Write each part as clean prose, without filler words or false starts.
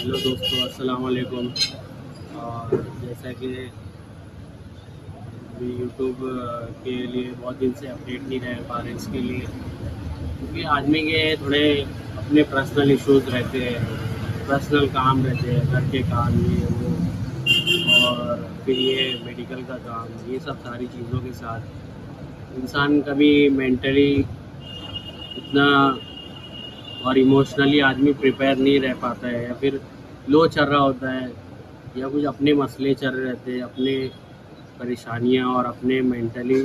Hello दोस्तों, अस्सलाम वालेकुम। और जैसा कि अभी यूट्यूब के लिए बहुत दिन से अपडेट नहीं रह पा रहे इसके लिए, क्योंकि आदमी के थोड़े अपने पर्सनल इश्यूज रहते हैं, पर्सनल काम रहते हैं, घर के काम ये वो, और फिर ये मेडिकल का काम, ये सब सारी चीज़ों के साथ इंसान कभी मेंटली इतना और इमोशनली आदमी प्रिपेयर नहीं रह पाता है, या फिर लो चल रहा होता है, या कुछ अपने मसले चल रहे रहते हैं, अपने परेशानियां, और अपने मेंटली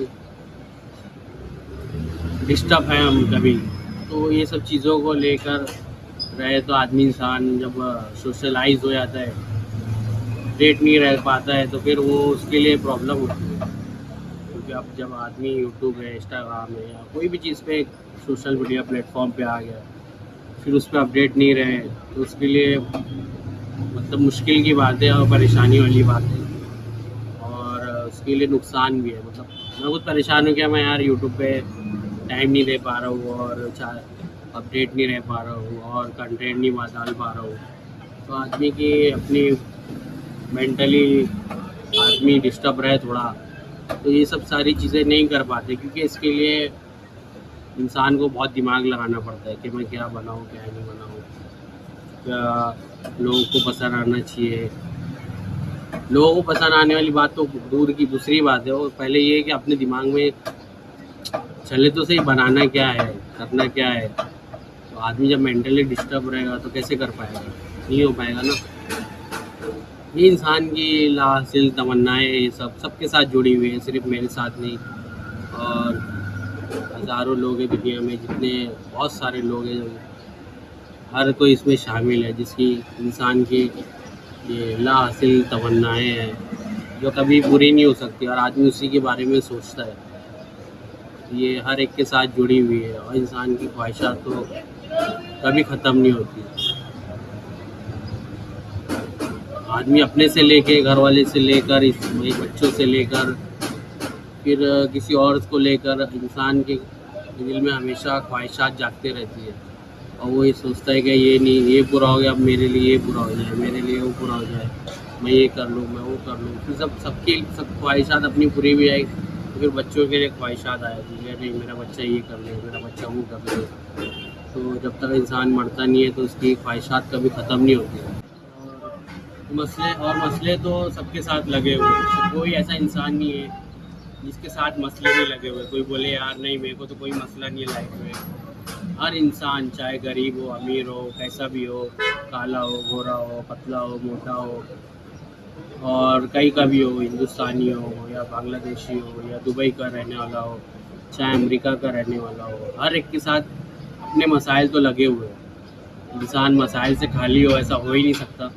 डिस्टर्ब हैं हम कभी। तो ये सब चीज़ों को लेकर रहे तो आदमी इंसान जब सोशलाइज हो जाता है, डेट नहीं रह पाता है, तो फिर वो उसके लिए प्रॉब्लम होती है। क्योंकि अब जब आदमी यूट्यूब है, इंस्टाग्राम है, या कोई भी चीज़ पे सोशल मीडिया प्लेटफॉर्म पे आ गया, फिर उस पर अपडेट नहीं रहे, तो उसके लिए मतलब मुश्किल की बात है और परेशानी वाली बात है, और उसके लिए नुकसान भी है। मतलब मैं खुद परेशान हूँ कि मैं यार यूट्यूब पे टाइम नहीं दे पा रहा हूँ, और अपडेट नहीं रह पा रहा हूँ, और कंटेंट नहीं डाल पा रहा हूँ। तो आदमी की अपनी मेंटली आदमी डिस्टर्ब रहे थोड़ा, तो ये सब सारी चीज़ें नहीं कर पाते, क्योंकि इसके लिए इंसान को बहुत दिमाग लगाना पड़ता है कि मैं क्या बनाऊँ क्या नहीं बनाऊँ, क्या लोगों को पसंद आना चाहिए। लोगों को पसंद आने वाली बात तो दूर की दूसरी बात है, और पहले ये है कि अपने दिमाग में चले तो सही, बनाना क्या है, करना क्या है। तो आदमी जब मेंटली डिस्टर्ब रहेगा तो कैसे कर पाएगा, नहीं हो पाएगा ना। ये इंसान की लासिल तमन्नाएं, ये सब सबके साथ जुड़ी हुई है, सिर्फ मेरे साथ नहीं। और हज़ारों लोग हैं दुनिया में, जितने बहुत सारे लोग हैं, हर कोई इसमें शामिल है, जिसकी इंसान की ये लाहासिल तमन्नाएं हैं जो कभी पूरी नहीं हो सकती, और आदमी उसी के बारे में सोचता है। ये हर एक के साथ जुड़ी हुई है, और इंसान की ख्वाहिशात तो कभी ख़त्म नहीं होती। आदमी अपने से लेके, घर वाले से लेकर, इस बच्चों से लेकर, फिर किसी और को लेकर, इंसान के दिल में हमेशा ख्वाहिशात जागते रहती है, और वो ये सोचता है कि ये नहीं, ये पूरा हो गया, अब मेरे लिए ये पूरा हो जाए, मेरे लिए वो पूरा हो जाए, मैं ये कर लूँ, मैं वो कर लूँ। फिर सब ख्वाहिशात अपनी पूरी भी आई, तो फिर बच्चों के लिए ख्वाहिशात आ जाती है, नहीं मेरा बच्चा ये कर ले, मेरा बच्चा वो कर ले। तो जब तक इंसान मरता नहीं है तो उसकी ख्वाहिशात कभी ख़त्म नहीं होती है। मसले तो सबके साथ लगे हुए हैं, तो कोई ऐसा इंसान नहीं है जिसके साथ मसले नहीं लगे हुए। कोई बोले यार नहीं, मेरे को तो कोई मसला नहीं है लाइफ में। हर इंसान, चाहे गरीब हो, अमीर हो, कैसा भी हो, काला हो, गोरा हो, पतला हो, मोटा हो, और कहीं का भी हो, हिंदुस्तानी हो या बांग्लादेशी हो या दुबई का रहने वाला हो, चाहे अमेरिका का रहने वाला हो, हर एक के साथ अपने मसाइल तो लगे हुए हैं। इंसान मसाइल से खाली हो ऐसा हो ही नहीं सकता।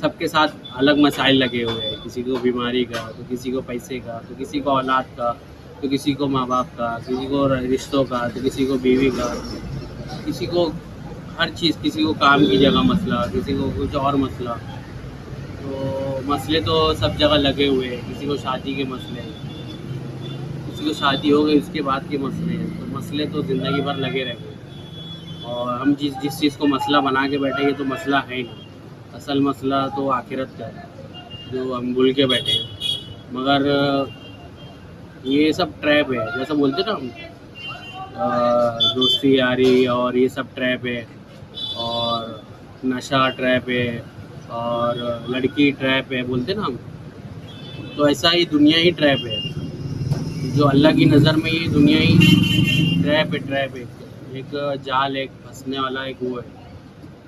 सबके साथ अलग मसाइल लगे हुए हैं, किसी को बीमारी का, तो किसी को पैसे का, तो किसी को औलाद का, तो किसी को माँ बाप का, किसी को रिश्तों का, तो किसी को बीवी का, किसी को हर चीज़, किसी को काम की जगह मसला, किसी को कुछ और मसला। तो मसले तो सब जगह लगे हुए हैं। किसी को शादी के मसले हैं, किसी को शादी हो गई उसके बाद के मसले हैं। तो मसले तो ज़िंदगी भर लगे रहेंगे, और हम जिस जिस चीज़ को मसला बना के बैठेंगे तो मसला है ही नहीं। असल मसला तो आखिरत का है, जो हम भूल के बैठे हैं। मगर ये सब ट्रैप है, जैसा बोलते ना हम, दोस्ती यारी और ये सब ट्रैप है, और नशा ट्रैप है, और लड़की ट्रैप है, बोलते ना हम। तो ऐसा ही दुनिया ही ट्रैप है, जो अल्लाह की नज़र में ये दुनिया ही ट्रैप है। एक जाल, एक फंसने वाला एक वो है,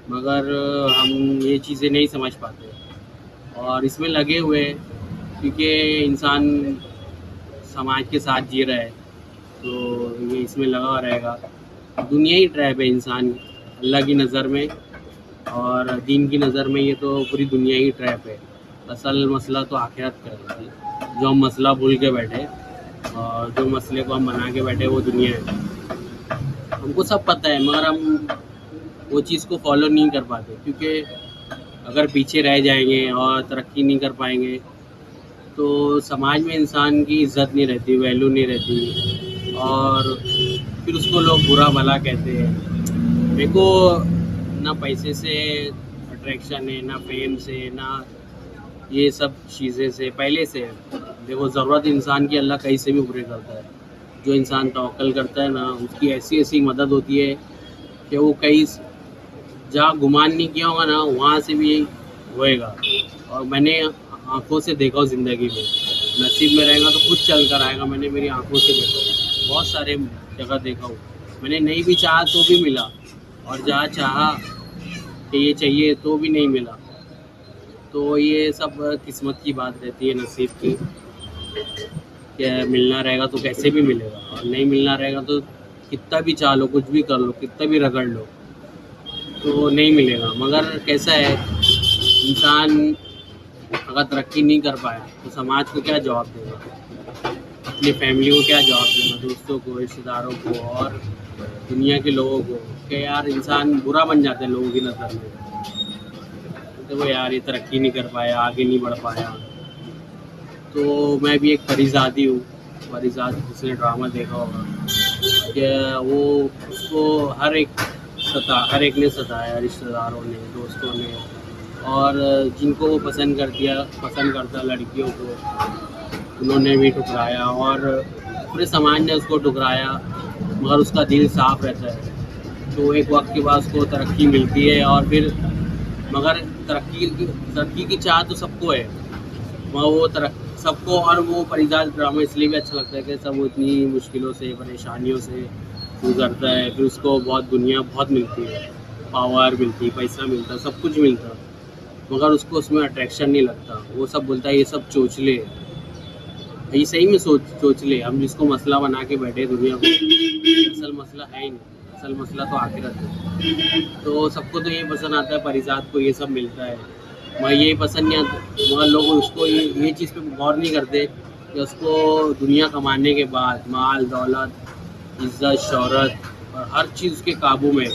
मगर हम ये चीज़ें नहीं समझ पाते, और इसमें लगे हुए हैं, क्योंकि इंसान समाज के साथ जी रहा है, तो ये इसमें लगा रहेगा। दुनिया ही ट्रैप है इंसान, अल्लाह की नज़र में और दीन की नज़र में, ये तो पूरी दुनिया ही ट्रैप है। असल मसला तो आखिरत का है, जो हम मसला भूल के बैठे, और जो मसले को हम बना के बैठे वो दुनिया है। हमको सब पता है, मगर हम वो चीज़ को फॉलो नहीं कर पाते, क्योंकि अगर पीछे रह जाएंगे और तरक्की नहीं कर पाएंगे तो समाज में इंसान की इज़्ज़त नहीं रहती, वैल्यू नहीं रहती, और फिर उसको लोग बुरा भला कहते हैं। मेरे को ना पैसे से अट्रैक्शन है, ना फेम से, ना ये सब चीज़ें से, पहले से है। देखो ज़रूरत इंसान की अल्लाह कहीं से भी पूरी करता है। जो इंसान तवक्कल करता है ना, उसकी ऐसी ऐसी मदद होती है कि वो कहीं जहाँ गुमान नहीं किया होगा ना, वहाँ से भी होएगा। और मैंने आंखों से देखा हो ज़िंदगी में, नसीब में रहेगा तो खुद चल कर आएगा। मैंने मेरी आंखों से देखा हूँ, बहुत सारे जगह देखा हूँ। मैंने नहीं भी चाहा तो भी मिला, और जहाँ चाहा कि ये चाहिए तो भी नहीं मिला। तो ये सब किस्मत की बात रहती है, नसीब की। क्या मिलना रहेगा तो कैसे भी मिलेगा, और नहीं मिलना रहेगा तो कितना भी चाह लो, कुछ भी कर लो, कितना भी रगड़ लो, तो नहीं मिलेगा। मगर कैसा है, इंसान अगर तरक्की नहीं कर पाया तो समाज को क्या जवाब देगा, अपनी फैमिली को क्या जवाब देगा, दोस्तों को, रिश्तेदारों को, और दुनिया के लोगों को। कि यार इंसान बुरा बन जाता है लोगों की नज़र में। तो वो यार ये तरक्की नहीं कर पाया, आगे नहीं बढ़ पाया। तो मैं भी एक परिज़ादी हूँ। परिज़ाद, जिसने ड्रामा देखा होगा, कि वो उसको हर एक ने सताया, रिश्तेदारों ने, दोस्तों ने, और जिनको वो पसंद करता लड़कियों को, उन्होंने भी ठुकराया, और पूरे समाज ने उसको ठुकराया। मगर उसका दिल साफ रहता है, तो एक वक्त के बाद उसको तरक्की मिलती है। और फिर मगर तरक्की की चाह तो सबको है, मगर वो सबको। और वो परिजात ड्रामा इसलिए भी अच्छा लगता है कि सब वो इतनी मुश्किलों से, परेशानियों से गुजरता है, फिर उसको दुनिया बहुत मिलती है, पावर मिलती, पैसा मिलता, सब कुछ मिलता, मगर उसको उसमें अट्रैक्शन नहीं लगता। वो सब बोलता है ये सब चोचले, ये सही में चोचले। हम जिसको मसला बना के बैठे दुनिया को, असल मसला है ही नहीं, असल मसला तो आखिरत है। तो सबको तो ये पसंद आता है, परिजात को ये सब मिलता है, मगर ये पसंद नहीं आता। मगर लोग उसको ये चीज़ पे गौर नहीं करते कि उसको दुनिया कमाने के बाद माल दौलत, इज्जत, शोहरत और हर चीज़ उसके काबू में,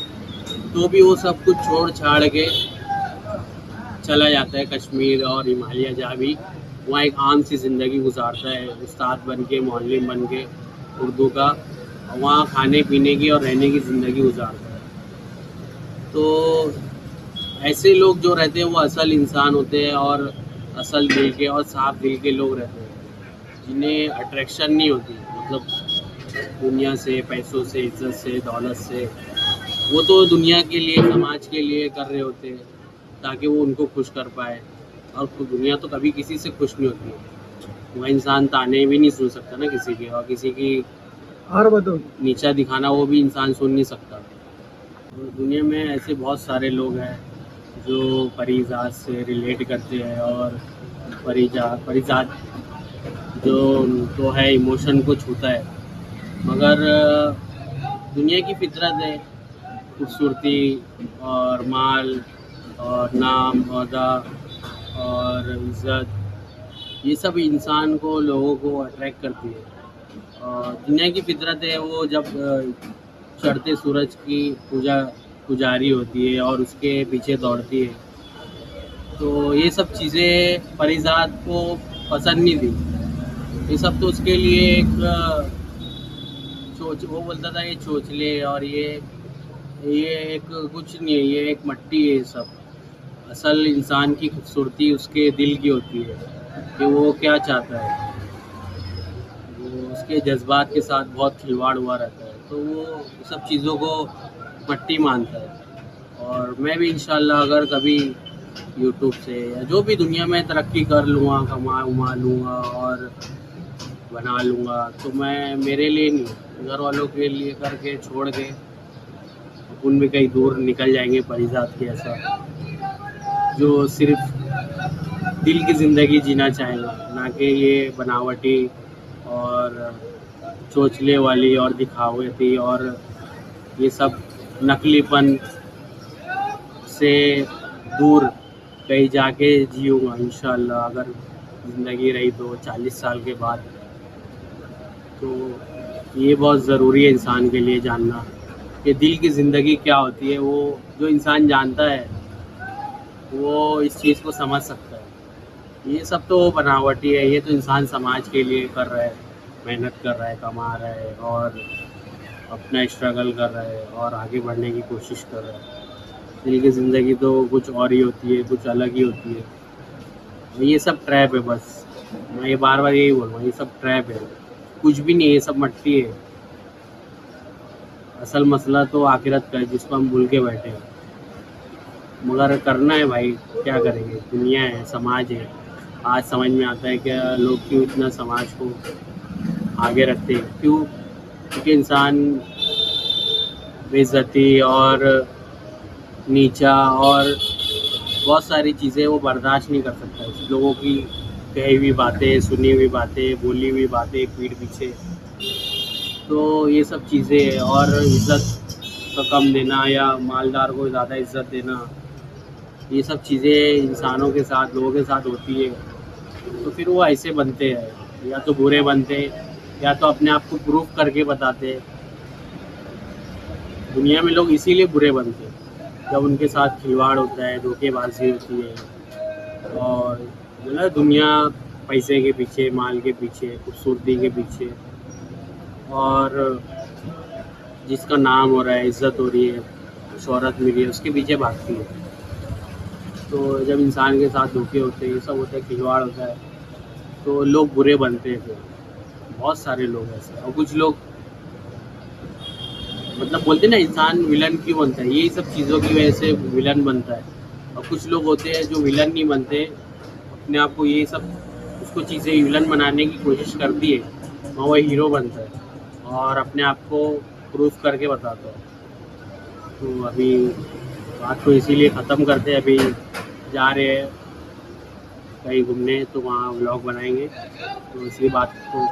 तो भी वो सब कुछ छोड़ छाड़ के चला जाता है कश्मीर और हिमालय, जहाँ भी वहाँ एक आम सी ज़िंदगी गुजारता है, उस्ताद बन के, मौलवी बन के उर्दू का, और वहाँ खाने पीने की और रहने की ज़िंदगी गुजारता है। तो ऐसे लोग जो रहते हैं वो असल इंसान होते हैं, और असल दिल के और साफ दिल के लोग रहते हैं, जिन्हें अट्रैक्शन नहीं होती, मतलब दुनिया से, पैसों से, इज्जत से, दौलत से। वो तो दुनिया के लिए, समाज के लिए कर रहे होते हैं ताकि वो उनको खुश कर पाए, और दुनिया तो कभी किसी से खुश नहीं होती। वह इंसान ताने भी नहीं सुन सकता ना किसी के, और किसी की नीचा दिखाना वो भी इंसान सुन नहीं सकता। दुनिया में ऐसे बहुत सारे लोग हैं जो परिजात से रिलेट करते हैं, और परिजात जो तो है, इमोशन को छूता है। मगर दुनिया की फितरत है, खूबसूरती और माल और नाम, ओहदा और इज़्ज़त, ये सब इंसान को, लोगों को अट्रैक्ट करती है। और दुनिया की फितरत है, वो जब चढ़ते सूरज की पुजारी होती है और उसके पीछे दौड़ती है, तो ये सब चीज़ें परिजात को पसंद नहीं थी। ये सब तो उसके लिए एक वो बोलता था ये चोचले, और ये एक कुछ नहीं है, ये एक मट्टी है। ये सब असल इंसान की खूबसूरती उसके दिल की होती है, कि वो क्या चाहता है, वो उसके जज्बात के साथ बहुत खिलवाड़ हुआ रहता है, तो वो सब चीज़ों को मट्टी मानता है। और मैं भी इंशाल्लाह अगर कभी यूट्यूब से या जो भी दुनिया में तरक्की कर लूँगा, कमा लूँगा और बना लूँगा, तो मैं मेरे लिए नहीं, घर वालों के लिए करके छोड़ के उन भी कहीं दूर निकल जाएंगे, परिजात के ऐसा, जो सिर्फ दिल की ज़िंदगी जीना चाहेगा, ना कि ये बनावटी और चोचले वाली और दिखावटी और ये सब नकलीपन से दूर कहीं जाके जीऊँगा इंशाल्लाह, अगर ज़िंदगी रही तो 40 साल के बाद। तो ये बहुत ज़रूरी है इंसान के लिए जानना कि दिल की ज़िंदगी क्या होती है। वो जो इंसान जानता है वो इस चीज़ को समझ सकता है। ये सब तो बनावटी है, ये तो इंसान समाज के लिए कर रहा है, मेहनत कर रहा है, कमा रहा है और अपना स्ट्रगल कर रहा है और आगे बढ़ने की कोशिश कर रहा है। दिल की ज़िंदगी तो कुछ और ही होती है, कुछ अलग ही होती है। और ये सब ट्रैप है बस। मैं ये बार-बार यही बोलूँगा, ये सब ट्रैप है। कुछ भी नहीं है, ये सब मट्टी है। असल मसला तो आखिरत का है जिसको हम भूल के बैठे हैं। मगर करना है भाई, क्या करेंगे? दुनिया है, समाज है। आज समझ में आता है कि लोग क्यों इतना समाज को आगे रखते हैं। क्यों? क्योंकि इंसान बेइज्जती और नीचा और बहुत सारी चीज़ें वो बर्दाश्त नहीं कर सकता है। लोगों की कही हुई बातें, सुनी हुई बातें, बोली हुई बातें पीठ पीछे। तो ये सब चीज़ें और इज़्ज़त का कम देना या मालदार को ज़्यादा इज़्ज़त देना, ये सब चीज़ें इंसानों के साथ, लोगों के साथ होती है। तो फिर वो ऐसे बनते हैं, या तो बुरे बनते हैं या तो अपने आप को प्रूव करके बताते हैं। दुनिया में लोग इसीलिए बुरे बनते हैं जब उनके साथ खिलवाड़ होता है, धोखेबाजी होती है और मतलब दुनिया पैसे के पीछे, माल के पीछे, खूबसूरती के पीछे और जिसका नाम हो रहा है, इज़्ज़त हो रही है, शोहरत मिल रही है, उसके पीछे भागती है। तो जब इंसान के साथ धोखे होते हैं, ये सब होता है, खिलवाड़ होता है, तो लोग बुरे बनते हैं फिर। बहुत सारे लोग ऐसे और कुछ लोग मतलब बोलते हैं ना इंसान विलन क्यों बनता है, यही सब चीज़ों की वजह से विलन बनता है। और कुछ लोग होते हैं जो विलन नहीं बनते, अपने आप को ये सब उसको चीज़ें विलन बनाने की कोशिश करती है और वो हीरो बनता है और अपने आप को प्रूफ करके बताता है। तो अभी बात को इसीलिए ख़त्म करते हैं। अभी जा रहे हैं कहीं घूमने, तो वहाँ व्लॉग बनाएंगे, तो इसी बात को